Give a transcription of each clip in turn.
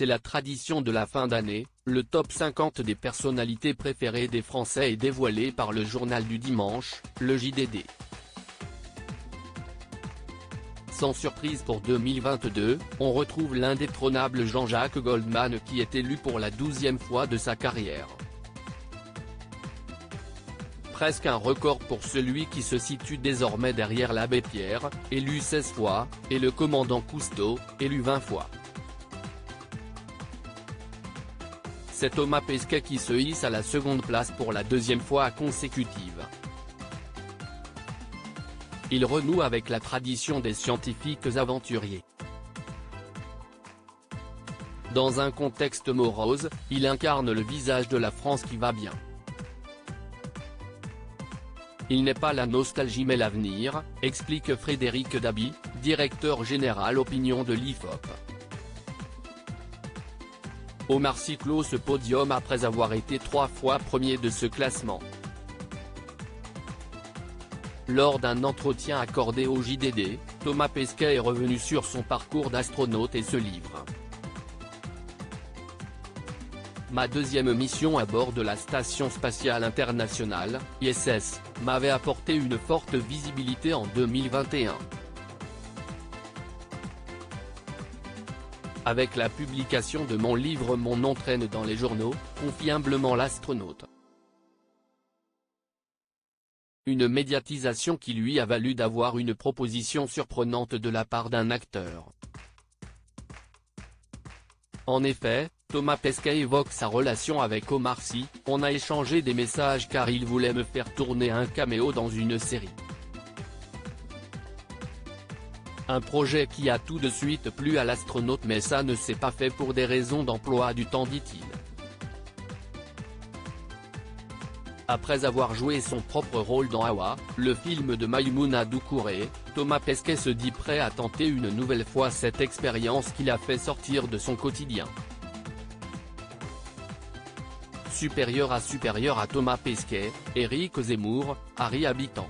C'est la tradition de la fin d'année, le top 50 des personnalités préférées des Français est dévoilé par le journal du dimanche, le JDD. Sans surprise pour 2022, on retrouve l'indétrônable Jean-Jacques Goldman qui est élu pour la 12e fois de sa carrière. Presque un record pour celui qui se situe désormais derrière l'abbé Pierre, élu 16 fois, et le commandant Cousteau, élu 20 fois. C'est Thomas Pesquet qui se hisse à la seconde place pour la 2e fois consécutive. Il renoue avec la tradition des scientifiques aventuriers. Dans un contexte morose, il incarne le visage de la France qui va bien. Il n'est pas la nostalgie mais l'avenir, explique Frédéric Dabi, directeur général opinion de l'IFOP. Omar Sy clôt ce podium après avoir été 3 fois premier de ce classement. Lors d'un entretien accordé au JDD, Thomas Pesquet est revenu sur son parcours d'astronaute et se livre. Ma 2e mission à bord de la Station Spatiale Internationale, ISS, m'avait apporté une forte visibilité en 2021. Avec la publication de mon livre Mon nom traîne dans les journaux, confie humblement l'astronaute. Une médiatisation qui lui a valu d'avoir une proposition surprenante de la part d'un acteur. En effet, Thomas Pesquet évoque sa relation avec Omar Sy, on a échangé des messages car il voulait me faire tourner un caméo dans une série. Un projet qui a tout de suite plu à l'astronaute mais ça ne s'est pas fait pour des raisons d'emploi du temps dit-il. Après avoir joué son propre rôle dans Hawa, le film de Maïmouna Doucouré, Thomas Pesquet se dit prêt à tenter une nouvelle fois cette expérience qui l'a fait sortir de son quotidien. Supérieur à Thomas Pesquet, Éric Zemmour, Harry Habitant.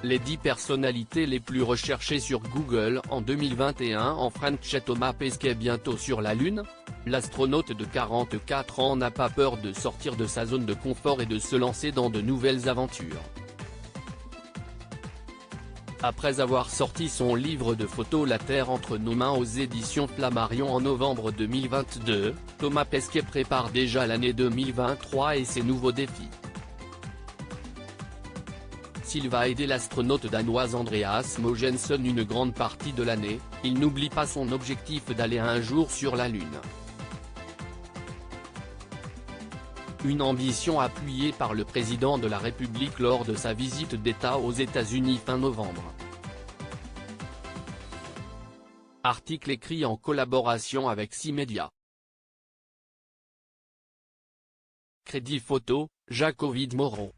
Les 10 personnalités les plus recherchées sur Google en 2021 en French. Thomas Pesquet bientôt sur la Lune? L'astronaute de 44 ans n'a pas peur de sortir de sa zone de confort et de se lancer dans de nouvelles aventures. Après avoir sorti son livre de photos La Terre entre nos mains aux éditions Flammarion en novembre 2022, Thomas Pesquet prépare déjà l'année 2023 et ses nouveaux défis. S'il va aider l'astronaute danoise Andreas Mogensen une grande partie de l'année, il n'oublie pas son objectif d'aller un jour sur la Lune. Une ambition appuyée par le président de la République lors de sa visite d'État aux États-Unis fin novembre. Article écrit en collaboration avec 6 médias. Crédit photo, Jacques-Ovid Moreau.